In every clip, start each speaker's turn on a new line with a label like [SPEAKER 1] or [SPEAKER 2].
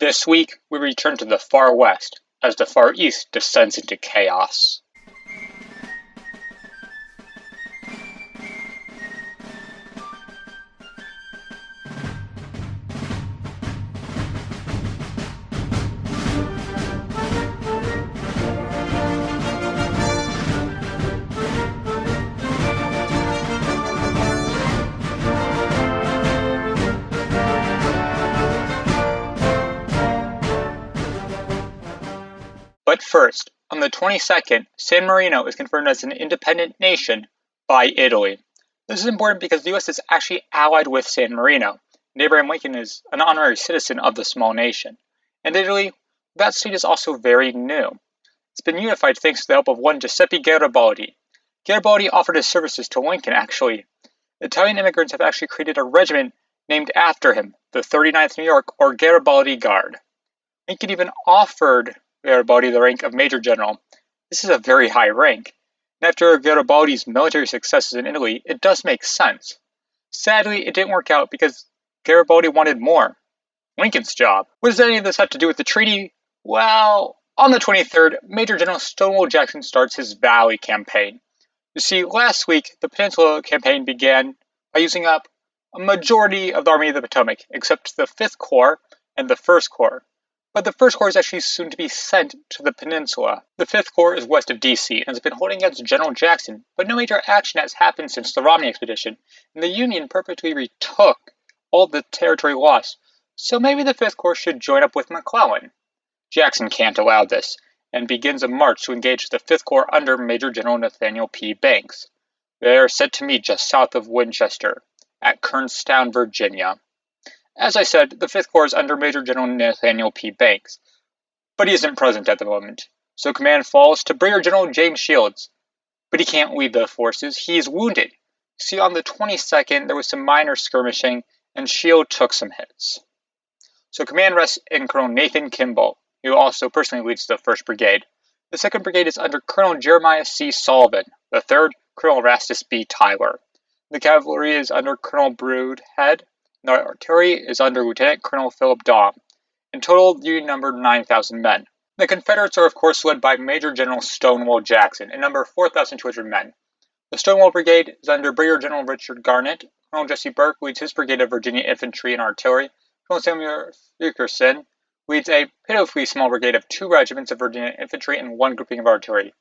[SPEAKER 1] This week, we return to the far west as the far east descends into chaos. But first, on the 22nd, San Marino is confirmed as an independent nation by Italy. This is important because the US is actually allied with San Marino, and Abraham Lincoln is an honorary citizen of the small nation. And Italy, that state is also very new. It's been unified thanks to the help of one Giuseppe Garibaldi. Garibaldi offered his services to Lincoln, actually. Italian immigrants have actually created a regiment named after him, the 39th New York, or Garibaldi Guard. Lincoln even offered Garibaldi the rank of Major General. This is a very high rank, and after Garibaldi's military successes in Italy, it does make sense. Sadly, it didn't work out because Garibaldi wanted more. Lincoln's job. What does any of this have to do with the treaty? Well, on the 23rd, Major General Stonewall Jackson starts his Valley campaign. You see, last week, the Peninsula campaign began by using up a majority of the Army of the Potomac, except the 5th Corps and the 1st Corps. But the 1st Corps is actually soon to be sent to the peninsula. The 5th Corps is west of D.C. and has been holding against General Jackson, but no major action has happened since the Romney expedition, and the Union perfectly retook all the territory lost, so maybe the 5th Corps should join up with McClellan. Jackson can't allow this, and begins a march to engage the 5th Corps under Major General Nathaniel P. Banks. They are set to meet just south of Winchester, at Kernstown, Virginia. As I said, the 5th Corps is under Major General Nathaniel P. Banks, but he isn't present at the moment, so command falls to Brigadier General James Shields. But he can't lead the forces, he is wounded. See, on the 22nd, there was some minor skirmishing, and Shields took some hits. So command rests in Colonel Nathan Kimball, who also personally leads the 1st Brigade. The 2nd Brigade is under Colonel Jeremiah C. Sullivan, the 3rd, Colonel Erastus B. Tyler. The cavalry is under Colonel Broodhead. The artillery is under Lieutenant Colonel Philip Daum. In total, the Union numbered 9,000 men. The Confederates are of course led by Major General Stonewall Jackson and number 4,200 men. The Stonewall Brigade is under Brigadier General Richard Garnett. Colonel Jesse Burke leads his brigade of Virginia Infantry and Artillery. Colonel Samuel Fukerson leads a pitifully small brigade of 2 regiments of Virginia Infantry and 1 grouping of artillery.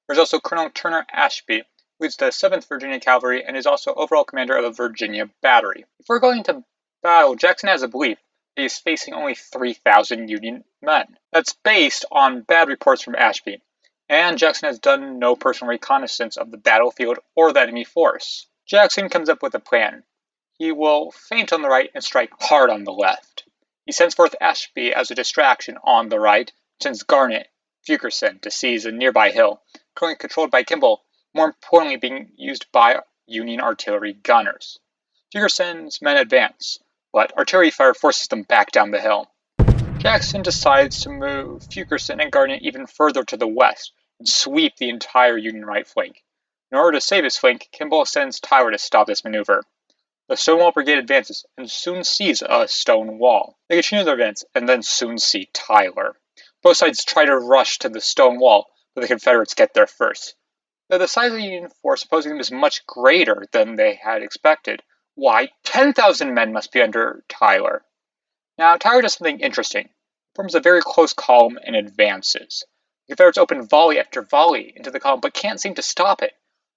[SPEAKER 1] There's also Colonel Turner Ashby, leads the 7th Virginia Cavalry and is also overall commander of the Virginia Battery. Before going to battle, Jackson has a belief that he is facing only 3,000 Union men. That's based on bad reports from Ashby, and Jackson has done no personal reconnaissance of the battlefield or the enemy force. Jackson comes up with a plan. He will feint on the right and strike hard on the left. He sends forth Ashby as a distraction on the right, sends Garnett, Fukerson to seize a nearby hill, currently controlled by Kimball, more importantly being used by Union artillery gunners. Fukerson's men advance, but artillery fire forces them back down the hill. Jackson decides to move Fukerson and Garnett even further to the west and sweep the entire Union right flank. In order to save his flank, Kimball sends Tyler to stop this maneuver. The Stonewall Brigade advances and soon sees a stone wall. They continue their advance and then soon see Tyler. Both sides try to rush to the stone wall, but the Confederates get there first. Though the size of the Union force opposing them is much greater than they had expected, why, 10,000 men must be under Tyler. Now, Tyler does something interesting. He forms a very close column and advances. The Confederates open volley after volley into the column, but can't seem to stop it.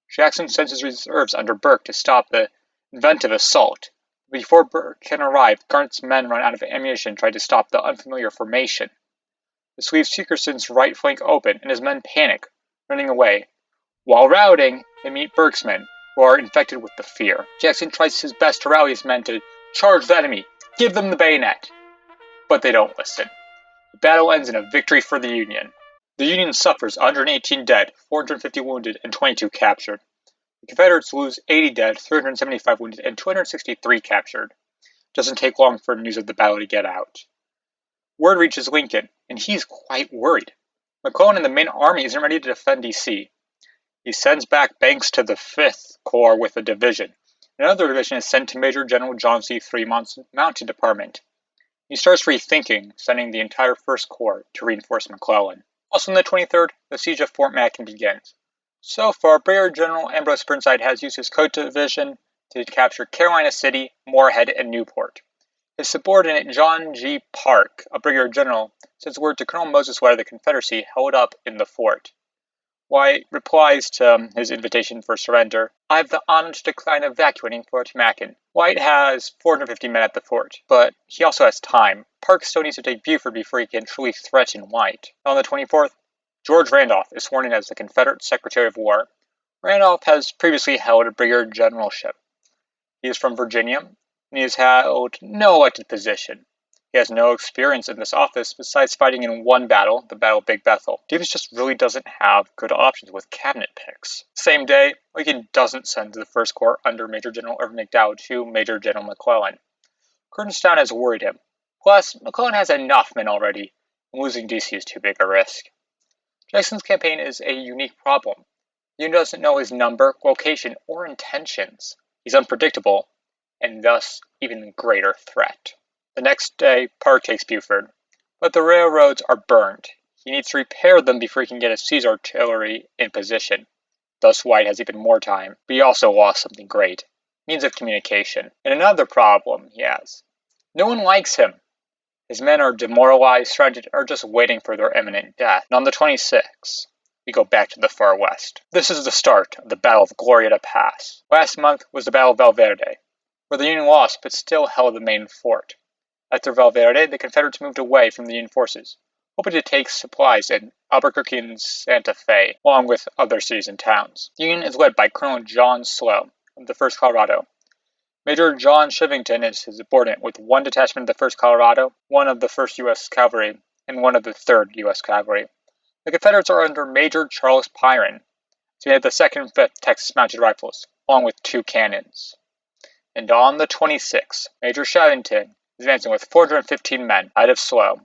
[SPEAKER 1] Jackson sends his reserves under Burke to stop the inventive assault. Before Burke can arrive, Garnett's men run out of ammunition and try to stop the unfamiliar formation. This leaves Fukerson's right flank open, and his men panic, running away. While routing, they meet Burke's men, who are infected with the fear. Jackson tries his best to rally his men to charge the enemy, give them the bayonet. But they don't listen. The battle ends in a victory for the Union. The Union suffers 118 dead, 450 wounded, and 22 captured. The Confederates lose 80 dead, 375 wounded, and 263 captured. It doesn't take long for news of the battle to get out. Word reaches Lincoln, and he's quite worried. McClellan and the main army isn't ready to defend D.C. He sends back Banks to the 5th Corps with a division. Another division is sent to Major General John C. Fremont's Mountain Department. He starts rethinking sending the entire First Corps to reinforce McClellan. Also on the 23rd, the siege of Fort Macon begins. So far, Brigadier General Ambrose Burnside has used his Coat Division to capture Carolina City, Moorhead, and Newport. His subordinate John G. Parke, a brigadier general, sends word to Colonel Moses White of the Confederacy held up in the fort. White replies to his invitation for surrender, "I have the honor to decline evacuating Fort Macon." White has 450 men at the fort, but he also has time. Parke still needs to take Buford before he can truly threaten White. On the 24th, George Randolph is sworn in as the Confederate Secretary of War. Randolph has previously held a brigadier generalship. He is from Virginia, and he has held no elected position. He has no experience in this office besides fighting in one battle, the Battle of Big Bethel. Davis just really doesn't have good options with cabinet picks. Same day, Lincoln doesn't send the First Corps under Major General Irvin McDowell to Major General McClellan. Kernstown has worried him. Plus, McClellan has enough men already, and losing DC is too big a risk. Jackson's campaign is a unique problem. The Union doesn't know his number, location, or intentions. He's unpredictable, and thus even greater threat. The next day, Parke takes Buford, but the railroads are burned. He needs to repair them before he can get his siege artillery in position. Thus, White has even more time, but he also lost something great: means of communication. And another problem he has: no one likes him. His men are demoralized, stranded, or just waiting for their imminent death. And on the 26th, we go back to the far west. This is the start of the Battle of Glorieta Pass. Last month was the Battle of Valverde, where the Union lost but still held the main fort. After Valverde, the Confederates moved away from the Union forces, hoping to take supplies in Albuquerque and Santa Fe, along with other cities and towns. The Union is led by Colonel John Slow of the 1st Colorado. Major John Shivington is his subordinate, with one detachment of the 1st Colorado, one of the 1st U.S. Cavalry, and one of the 3rd U.S. Cavalry. The Confederates are under Major Charles Pyron, so they have the 2nd and 5th Texas Mounted Rifles, along with 2 cannons. And on the 26th, Major Shivington, advancing with 415 men out of Slow,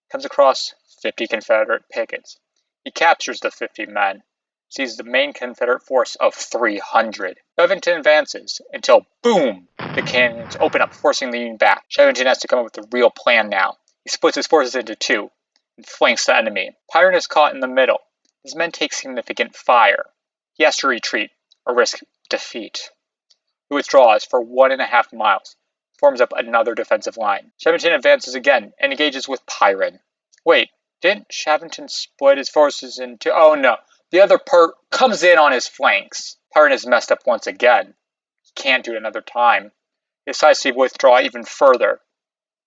[SPEAKER 1] comes across 50 Confederate pickets. He captures the 50 men, sees the main Confederate force of 300. Shevington advances until, boom, the cannons open up, forcing the Union back. Shevington has to come up with a real plan now. He splits his forces into 2 and flanks the enemy. Pyron is caught in the middle. His men take significant fire. He has to retreat or risk defeat. He withdraws for 1.5 miles, forms up another defensive line. Shevington advances again and engages with Pyron. Wait, didn't Shevington split his forces into... Oh no, the other part comes in on his flanks. Pyron is messed up once again. He can't do it another time. He decides to withdraw even further,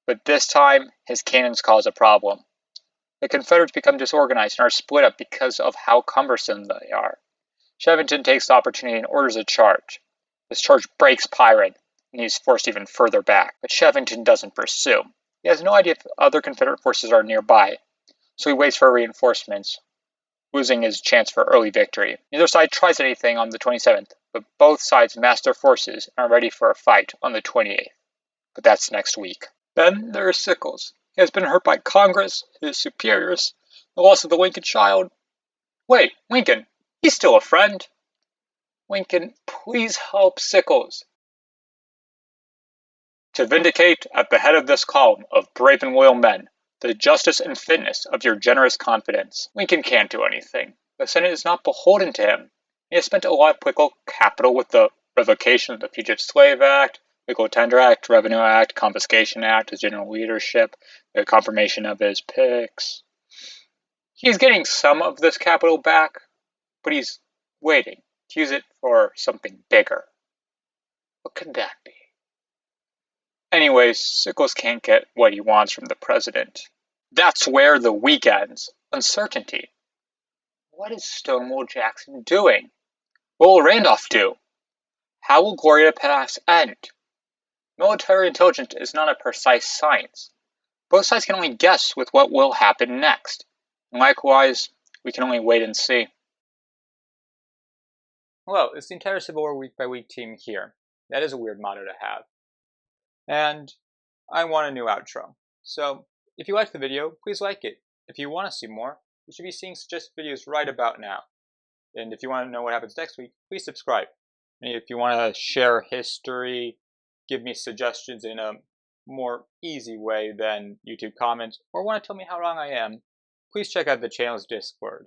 [SPEAKER 1] but this time his cannons cause a problem. The Confederates become disorganized and are split up because of how cumbersome they are. Shevington takes the opportunity and orders a charge. This charge breaks Pyron, and he is forced even further back, but Shevington doesn't pursue. He has no idea if other Confederate forces are nearby, so he waits for reinforcements, losing his chance for early victory. Neither side tries anything on the 27th, but both sides mass their forces and are ready for a fight on the 28th. But that's next week. Then there is Sickles. He has been hurt by Congress, his superiors, the loss of the Lincoln child. Wait, Lincoln, he's still a friend. Lincoln, please help Sickles. To vindicate at the head of this column of brave and loyal men the justice and fitness of your generous confidence. Lincoln can't do anything. The Senate is not beholden to him. He has spent a lot of political capital with the revocation of the Fugitive Slave Act, Legal Tender Act, Revenue Act, Confiscation Act, his general leadership, the confirmation of his picks. He's getting some of this capital back, but he's waiting to use it for something bigger. What could that be? Anyways, Sickles can't get what he wants from the president. That's where the week ends. Uncertainty. What is Stonewall Jackson doing? What will Randolph do? How will Glorieta Pass end? Military intelligence is not a precise science. Both sides can only guess with what will happen next. And likewise, we can only wait and see. Hello, it's the entire Civil War week by week team here. That is a weird motto to have. And I want a new outro. So, if you liked the video, please like it. If you want to see more, you should be seeing suggested videos right about now. And if you want to know what happens next week, please subscribe. And if you want to share history, give me suggestions in more easy way than YouTube comments, or want to tell me how wrong I am, please check out the channel's Discord.